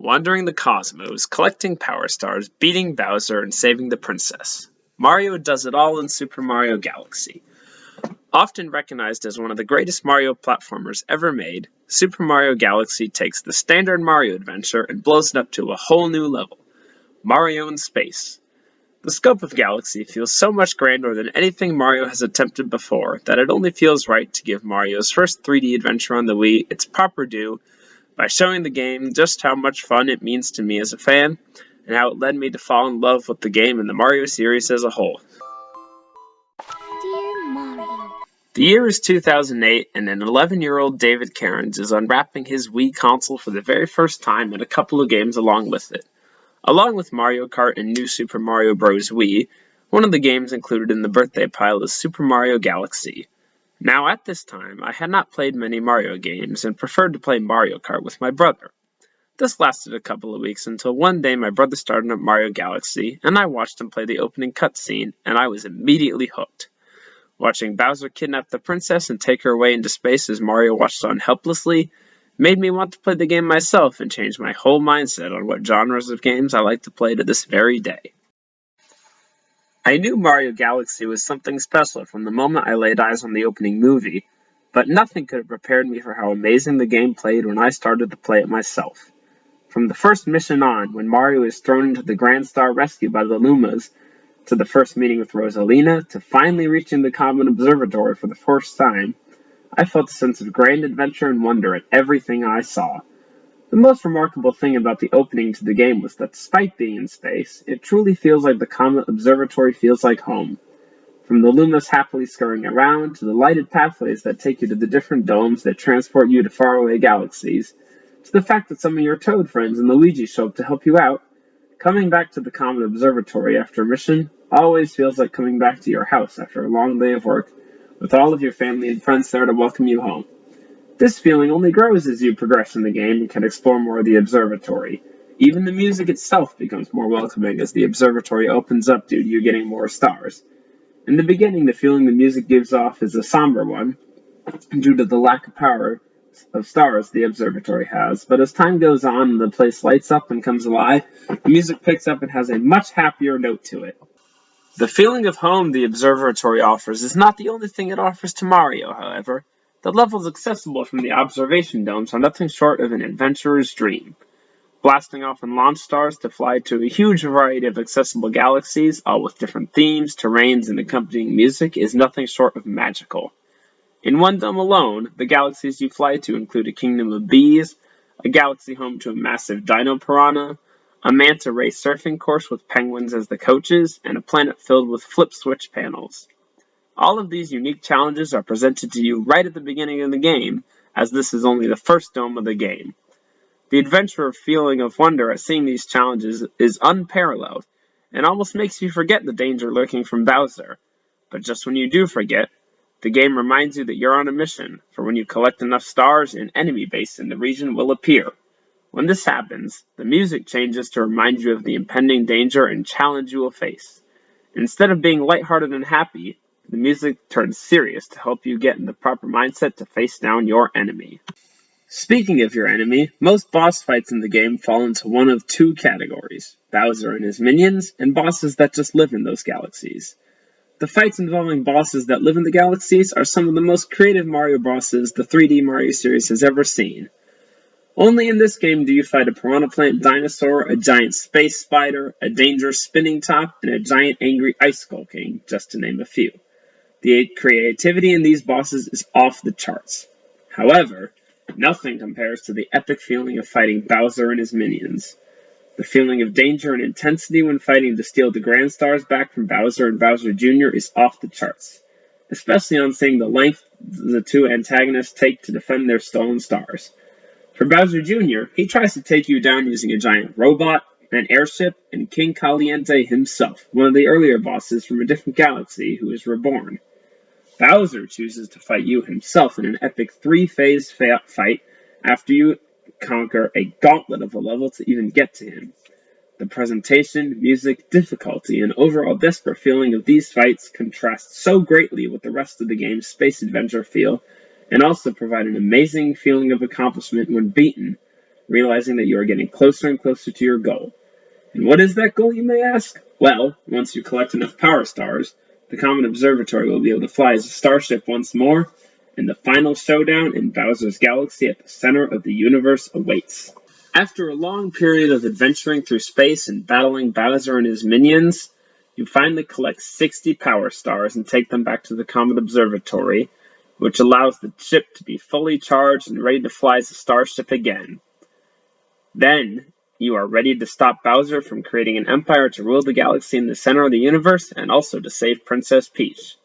wandering the cosmos, collecting power stars, beating Bowser, and saving the princess. Mario does it all in Super Mario Galaxy. Often recognized as one of the greatest Mario platformers ever made, Super Mario Galaxy takes the standard Mario adventure and blows it up to a whole new level. Mario in space. The scope of Galaxy feels so much grander than anything Mario has attempted before that it only feels right to give Mario's first 3D adventure on the Wii its proper due by showing the game just how much fun it means to me as a fan, and how it led me to fall in love with the game and the Mario series as a whole. Dear Mario. The year is 2008, and an 11-year-old David Cairns is unwrapping his Wii console for the very first time and a couple of games along with it. Along with Mario Kart and New Super Mario Bros. Wii, one of the games included in the birthday pile is Super Mario Galaxy. Now, at this time, I had not played many Mario games and preferred to play Mario Kart with my brother. This lasted a couple of weeks until one day my brother started up Mario Galaxy, and I watched him play the opening cutscene, and I was immediately hooked. Watching Bowser kidnap the princess and take her away into space as Mario watched on helplessly made me want to play the game myself and change my whole mindset on what genres of games I like to play to this very day. I knew Mario Galaxy was something special from the moment I laid eyes on the opening movie, but nothing could have prepared me for how amazing the game played when I started to play it myself. From the first mission on, when Mario is thrown into the Grand Star Rescue by the Lumas, to the first meeting with Rosalina, to finally reaching the Comet Observatory for the first time, I felt a sense of grand adventure and wonder at everything I saw. The most remarkable thing about the opening to the game was that despite being in space, it truly feels like the Comet Observatory feels like home. From the Lumas happily scurrying around, to the lighted pathways that take you to the different domes that transport you to faraway galaxies, to the fact that some of your Toad friends and Luigi show up to help you out, coming back to the Comet Observatory after a mission always feels like coming back to your house after a long day of work, with all of your family and friends there to welcome you home. This feeling only grows as you progress in the game and can explore more of the observatory. Even the music itself becomes more welcoming as the observatory opens up due to you getting more stars. In the beginning, the feeling the music gives off is a somber one, due to the lack of power of stars the observatory has, but as time goes on and the place lights up and comes alive, the music picks up and has a much happier note to it. The feeling of home the observatory offers is not the only thing it offers to Mario, however. The levels accessible from the observation domes are nothing short of an adventurer's dream. Blasting off in launch stars to fly to a huge variety of accessible galaxies, all with different themes, terrains, and accompanying music, is nothing short of magical. In one dome alone, the galaxies you fly to include a kingdom of bees, a galaxy home to a massive dino piranha, a manta ray surfing course with penguins as the coaches, and a planet filled with flip switch panels. All of these unique challenges are presented to you right at the beginning of the game, as this is only the first dome of the game. The adventure feeling of wonder at seeing these challenges is unparalleled, and almost makes you forget the danger lurking from Bowser. But just when you do forget, the game reminds you that you're on a mission, for when you collect enough stars, an enemy base in the region will appear. When this happens, the music changes to remind you of the impending danger and challenge you will face. Instead of being lighthearted and happy, the music turns serious to help you get in the proper mindset to face down your enemy. Speaking of your enemy, most boss fights in the game fall into one of two categories: Bowser and his minions, and bosses that just live in those galaxies. The fights involving bosses that live in the galaxies are some of the most creative Mario bosses the 3D Mario series has ever seen. Only in this game do you fight a piranha plant dinosaur, a giant space spider, a dangerous spinning top, and a giant angry ice skull king, just to name a few. The creativity in these bosses is off the charts. However, nothing compares to the epic feeling of fighting Bowser and his minions. The feeling of danger and intensity when fighting to steal the Grand Stars back from Bowser and Bowser Jr. is off the charts, especially on seeing the length the two antagonists take to defend their stolen stars. For Bowser Jr., he tries to take you down using a giant robot, an airship, and King Caliente himself, one of the earlier bosses from a different galaxy who is reborn. Bowser chooses to fight you himself in an epic 3-phase fight after you conquer a gauntlet of a level to even get to him. The presentation, music, difficulty, and overall desperate feeling of these fights contrast so greatly with the rest of the game's space adventure feel, and also provide an amazing feeling of accomplishment when beaten. realizing that you are getting closer and closer to your goal. And what is that goal, you may ask? Well, once you collect enough power stars, the Comet Observatory will be able to fly as a starship once more, and the final showdown in Bowser's Galaxy at the center of the universe awaits. After a long period of adventuring through space and battling Bowser and his minions, you finally collect 60 power stars and take them back to the Comet Observatory, which allows the ship to be fully charged and ready to fly as a starship again. Then, you are ready to stop Bowser from creating an empire to rule the galaxy in the center of the universe and also to save Princess Peach.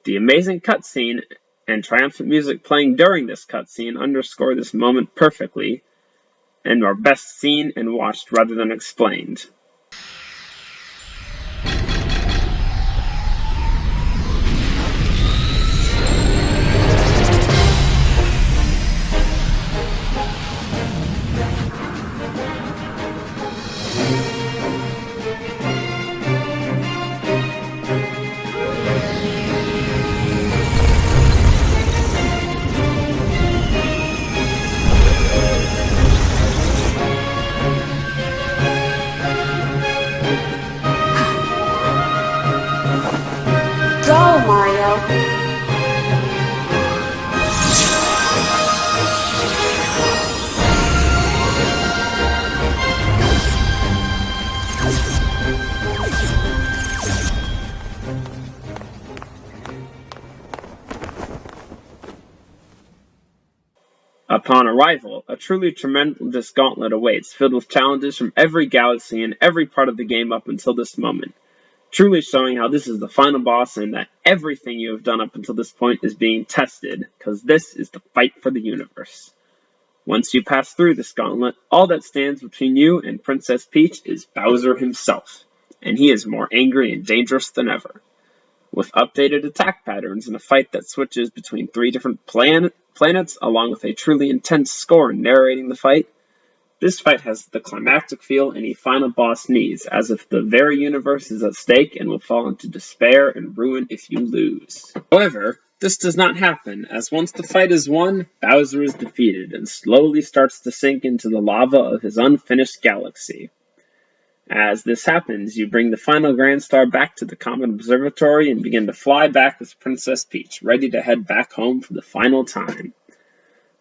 The amazing cutscene and triumphant music playing during this cutscene underscore this moment perfectly and are best seen and watched rather than explained. Go, Mario! Upon arrival, a truly tremendous gauntlet awaits, filled with challenges from every galaxy and every part of the game up until this moment, truly showing how this is the final boss and that everything you have done up until this point is being tested, because this is the fight for the universe. Once you pass through this gauntlet, all that stands between you and Princess Peach is Bowser himself, and he is more angry and dangerous than ever. With updated attack patterns and a fight that switches between 3 different planets, along with a truly intense score narrating the fight, this fight has the climactic feel any final boss needs, as if the very universe is at stake and will fall into despair and ruin if you lose. However, this does not happen, as once the fight is won, Bowser is defeated and slowly starts to sink into the lava of his unfinished galaxy. As this happens, you bring the final Grand Star back to the Comet Observatory and begin to fly back with Princess Peach, ready to head back home for the final time.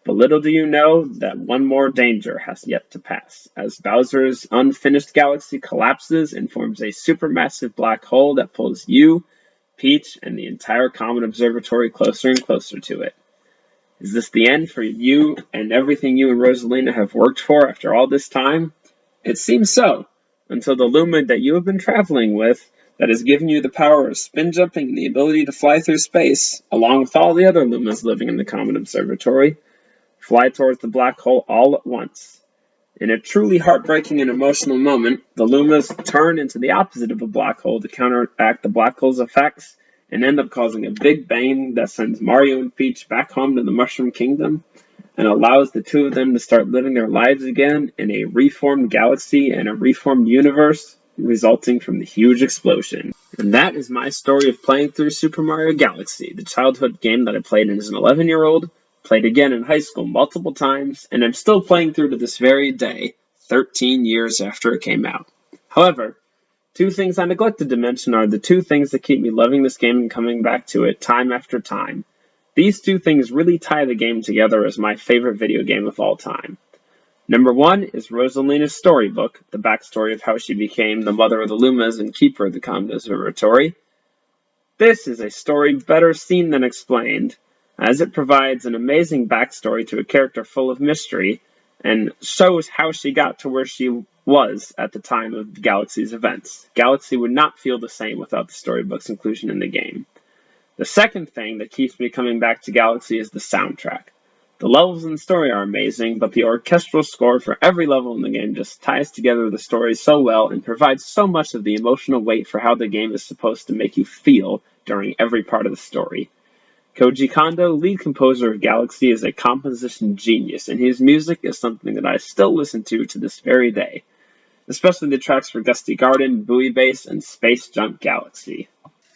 But little do you know that one more danger has yet to pass, as Bowser's unfinished galaxy collapses and forms a supermassive black hole that pulls you, Peach, and the entire Comet Observatory closer and closer to it. Is this the end for you and everything you and Rosalina have worked for after all this time? It seems so, until the Luma that you have been traveling with, that has given you the power of spin jumping and the ability to fly through space, along with all the other Lumas living in the Comet Observatory, fly towards the black hole all at once. In a truly heartbreaking and emotional moment, the Lumas turn into the opposite of a black hole to counteract the black hole's effects and end up causing a big bang that sends Mario and Peach back home to the Mushroom Kingdom and allows the two of them to start living their lives again in a reformed galaxy and a reformed universe resulting from the huge explosion. And that is my story of playing through Super Mario Galaxy, the childhood game that I played as an 11-year-old, played again in high school multiple times, and I'm still playing through to this very day, 13 years after it came out. However, 2 things I neglected to mention are the 2 things that keep me loving this game and coming back to it time after time. These 2 things really tie the game together as my favorite video game of all time. Number 1 is Rosalina's storybook, the backstory of how she became the mother of the Lumas and keeper of the Comet Observatory. This is a story better seen than explained, as it provides an amazing backstory to a character full of mystery and shows how she got to where she was at the time of the Galaxy's events. Galaxy would not feel the same without the storybook's inclusion in the game. The second thing that keeps me coming back to Galaxy is the soundtrack. The levels in the story are amazing, but the orchestral score for every level in the game just ties together the story so well and provides so much of the emotional weight for how the game is supposed to make you feel during every part of the story. Koji Kondo, lead composer of Galaxy, is a composition genius, and his music is something that I still listen to this very day, especially the tracks for Gusty Garden, Buoy Base, and Space Junk Galaxy.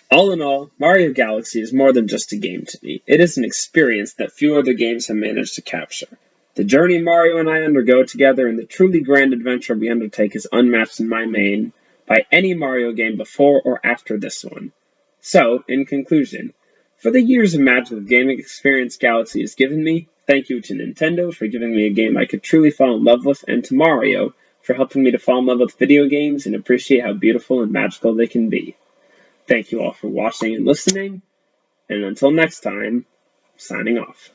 All in all, Mario Galaxy is more than just a game to me. It is an experience that few other games have managed to capture. The journey Mario and I undergo together and the truly grand adventure we undertake is unmatched in my main by any Mario game before or after this one. So, in conclusion, for the years of magical gaming experience Galaxy has given me, thank you to Nintendo for giving me a game I could truly fall in love with, and to Mario for helping me to fall in love with video games and appreciate how beautiful and magical they can be. Thank you all for watching and listening, and until next time, signing off.